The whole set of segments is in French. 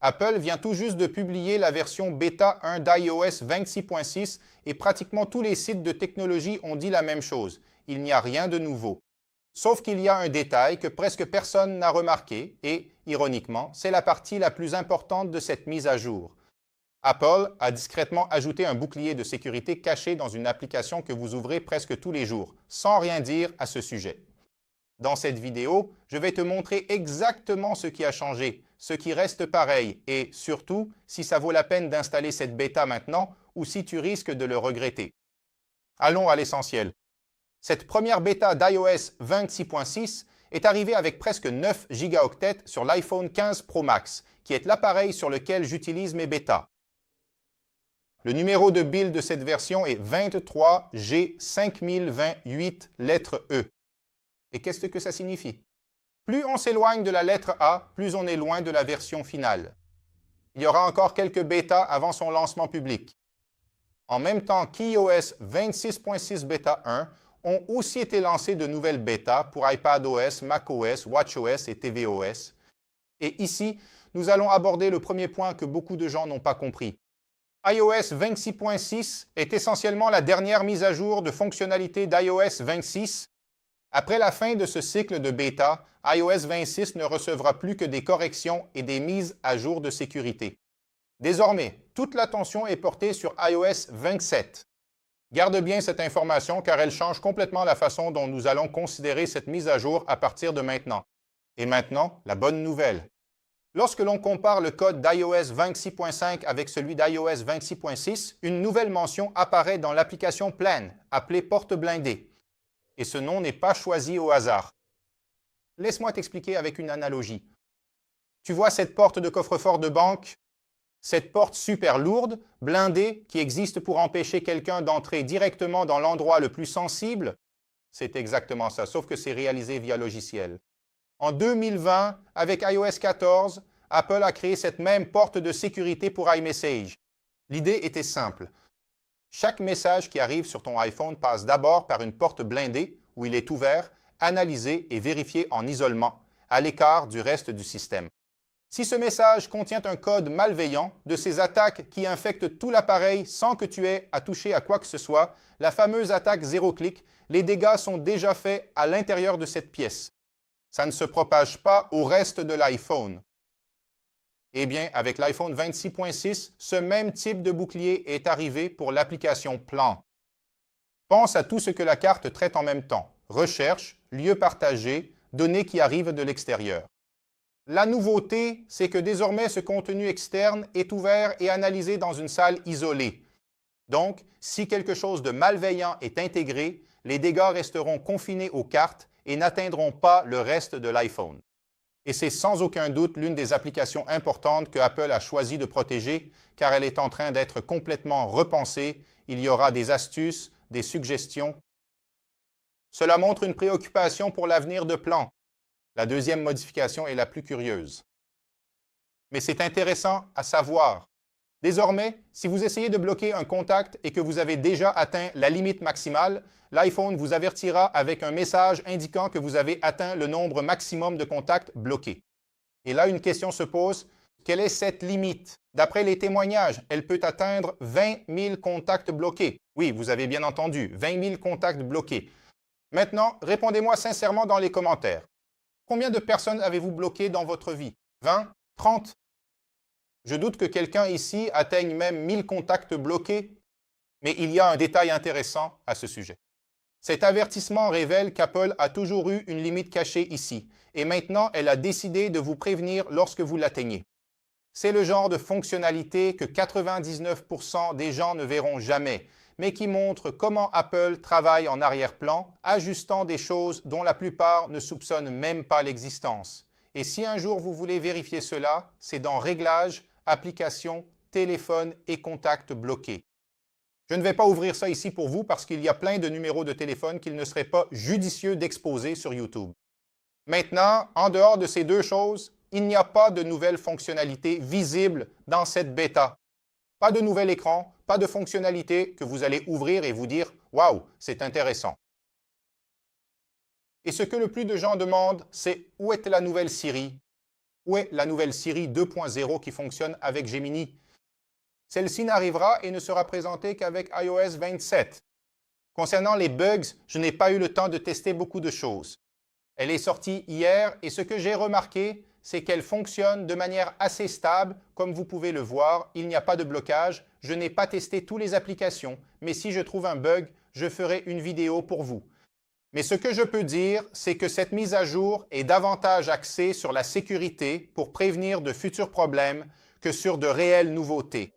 Apple vient tout juste de publier la version bêta 1 d'iOS 26.6 et pratiquement tous les sites de technologie ont dit la même chose. Il n'y a rien de nouveau. Sauf qu'il y a un détail que presque personne n'a remarqué et, ironiquement, c'est la partie la plus importante de cette mise à jour. Apple a discrètement ajouté un bouclier de sécurité caché dans une application que vous ouvrez presque tous les jours, sans rien dire à ce sujet. Dans cette vidéo, je vais te montrer exactement ce qui a changé, ce qui reste pareil et, surtout, si ça vaut la peine d'installer cette bêta maintenant ou si tu risques de le regretter. Allons à l'essentiel. Cette première bêta d'iOS 26.6 est arrivée avec presque 9 gigaoctets sur l'iPhone 15 Pro Max, qui est l'appareil sur lequel j'utilise mes bêtas. Le numéro de build de cette version est 23G5028 lettre E. Et qu'est-ce que ça signifie? Plus on s'éloigne de la lettre A, plus on est loin de la version finale. Il y aura encore quelques bêtas avant son lancement public. En même temps qu'iOS 26.6 Beta 1 ont aussi été lancées de nouvelles bêtas pour iPadOS, macOS, watchOS et tvOS. Et ici, nous allons aborder le premier point que beaucoup de gens n'ont pas compris. iOS 26.6 est essentiellement la dernière mise à jour de fonctionnalités d'iOS 26. Après la fin de ce cycle de bêta, iOS 26 ne recevra plus que des corrections et des mises à jour de sécurité. Désormais, toute l'attention est portée sur iOS 27. Garde bien cette information car elle change complètement la façon dont nous allons considérer cette mise à jour à partir de maintenant. Et maintenant, la bonne nouvelle. Lorsque l'on compare le code d'iOS 26.5 avec celui d'iOS 26.6, une nouvelle mention apparaît dans l'application Plan, appelée porte blindée. Et ce nom n'est pas choisi au hasard. Laisse-moi t'expliquer avec une analogie. Tu vois cette porte de coffre-fort de banque? Cette porte super lourde, blindée, qui existe pour empêcher quelqu'un d'entrer directement dans l'endroit le plus sensible? C'est exactement ça, sauf que c'est réalisé via logiciel. En 2020, avec iOS 14, Apple a créé cette même porte de sécurité pour iMessage. L'idée était simple. Chaque message qui arrive sur ton iPhone passe d'abord par une porte blindée où il est ouvert, analysé et vérifié en isolement, à l'écart du reste du système. Si ce message contient un code malveillant, de ces attaques qui infectent tout l'appareil sans que tu aies à toucher à quoi que ce soit, la fameuse attaque zéro clic, les dégâts sont déjà faits à l'intérieur de cette pièce. Ça ne se propage pas au reste de l'iPhone. Eh bien, avec l'iPhone 26.6, ce même type de bouclier est arrivé pour l'application Plan. Pense à tout ce que la carte traite en même temps. Recherche, lieux partagés, données qui arrivent de l'extérieur. La nouveauté, c'est que désormais ce contenu externe est ouvert et analysé dans une salle isolée. Donc, si quelque chose de malveillant est intégré, les dégâts resteront confinés aux cartes et n'atteindront pas le reste de l'iPhone. Et c'est sans aucun doute l'une des applications importantes que Apple a choisi de protéger, car elle est en train d'être complètement repensée. Il y aura des astuces, des suggestions. Cela montre une préoccupation pour l'avenir de Plan. La deuxième modification est la plus curieuse. Mais c'est intéressant à savoir. Désormais, si vous essayez de bloquer un contact et que vous avez déjà atteint la limite maximale, l'iPhone vous avertira avec un message indiquant que vous avez atteint le nombre maximum de contacts bloqués. Et là, une question se pose, quelle est cette limite? D'après les témoignages, elle peut atteindre 20 000 contacts bloqués. Oui, vous avez bien entendu, 20 000 contacts bloqués. Maintenant, répondez-moi sincèrement dans les commentaires. Combien de personnes avez-vous bloquées dans votre vie? 20? 30? Je doute que quelqu'un ici atteigne même 1000 contacts bloqués, mais il y a un détail intéressant à ce sujet. Cet avertissement révèle qu'Apple a toujours eu une limite cachée ici, et maintenant elle a décidé de vous prévenir lorsque vous l'atteignez. C'est le genre de fonctionnalité que 99% des gens ne verront jamais, mais qui montre comment Apple travaille en arrière-plan, ajustant des choses dont la plupart ne soupçonnent même pas l'existence. Et si un jour vous voulez vérifier cela, c'est dans Réglages, Applications, Téléphone et Contacts bloqués. Je ne vais pas ouvrir ça ici pour vous parce qu'il y a plein de numéros de téléphone qu'il ne serait pas judicieux d'exposer sur YouTube. Maintenant, en dehors de ces deux choses, il n'y a pas de nouvelles fonctionnalités visibles dans cette bêta. Pas de nouvel écran, pas de fonctionnalité que vous allez ouvrir et vous dire « Waouh, c'est intéressant ». Et ce que le plus de gens demandent, c'est où est la nouvelle Siri? Où est la nouvelle Siri 2.0 qui fonctionne avec Gemini? Celle-ci n'arrivera et ne sera présentée qu'avec iOS 27. Concernant les bugs, je n'ai pas eu le temps de tester beaucoup de choses. Elle est sortie hier et ce que j'ai remarqué, c'est qu'elle fonctionne de manière assez stable. Comme vous pouvez le voir, il n'y a pas de blocage. Je n'ai pas testé toutes les applications, mais si je trouve un bug, je ferai une vidéo pour vous. Mais ce que je peux dire, c'est que cette mise à jour est davantage axée sur la sécurité pour prévenir de futurs problèmes que sur de réelles nouveautés.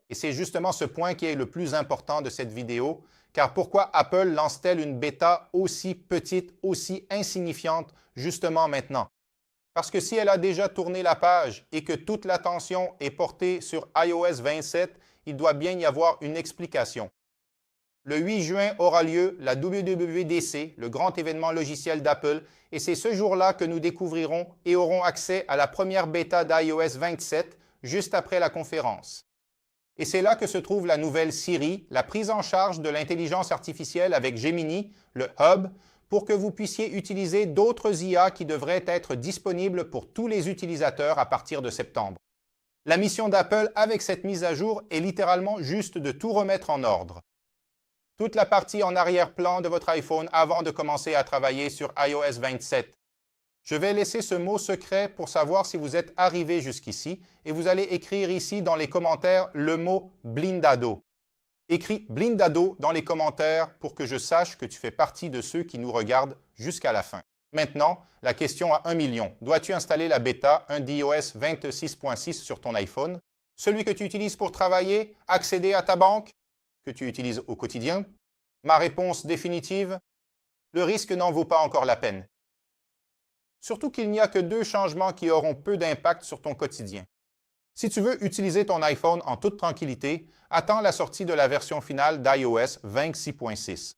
Et c'est justement ce point qui est le plus important de cette vidéo, car pourquoi Apple lance-t-elle une bêta aussi petite, aussi insignifiante, justement maintenant? Parce que si elle a déjà tourné la page et que toute l'attention est portée sur iOS 27, il doit bien y avoir une explication. Le 8 juin aura lieu la WWDC, le grand événement logiciel d'Apple, et c'est ce jour-là que nous découvrirons et aurons accès à la première bêta d'iOS 27, juste après la conférence. Et c'est là que se trouve la nouvelle Siri, la prise en charge de l'intelligence artificielle avec Gemini, le Hub, pour que vous puissiez utiliser d'autres IA qui devraient être disponibles pour tous les utilisateurs à partir de septembre. La mission d'Apple avec cette mise à jour est littéralement juste de tout remettre en ordre. Toute la partie en arrière-plan de votre iPhone avant de commencer à travailler sur iOS 27. Je vais laisser ce mot secret pour savoir si vous êtes arrivé jusqu'ici et vous allez écrire ici dans les commentaires le mot Blindado. Écris Blindado dans les commentaires pour que je sache que tu fais partie de ceux qui nous regardent jusqu'à la fin. Maintenant, la question à 1 million. Dois-tu installer la bêta 1 d'iOS 26.6 sur ton iPhone? Celui que tu utilises pour travailler, accéder à ta banque, que tu utilises au quotidien? Ma réponse définitive, le risque n'en vaut pas encore la peine. Surtout qu'il n'y a que 2 changements qui auront peu d'impact sur ton quotidien. Si tu veux utiliser ton iPhone en toute tranquillité, attends la sortie de la version finale d'iOS 26.6.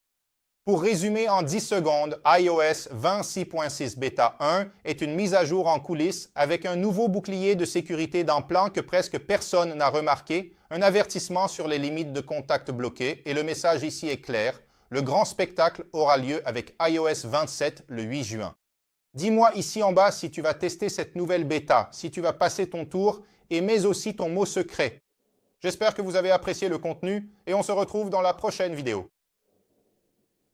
Pour résumer en 10 secondes, iOS 26.6 Beta 1 est une mise à jour en coulisses avec un nouveau bouclier de sécurité dans plan que presque personne n'a remarqué, un avertissement sur les limites de contact bloquées et le message ici est clair, le grand spectacle aura lieu avec iOS 27 le 8 juin. Dis-moi ici en bas si tu vas tester cette nouvelle bêta, si tu vas passer ton tour et mets aussi ton mot secret. J'espère que vous avez apprécié le contenu et on se retrouve dans la prochaine vidéo.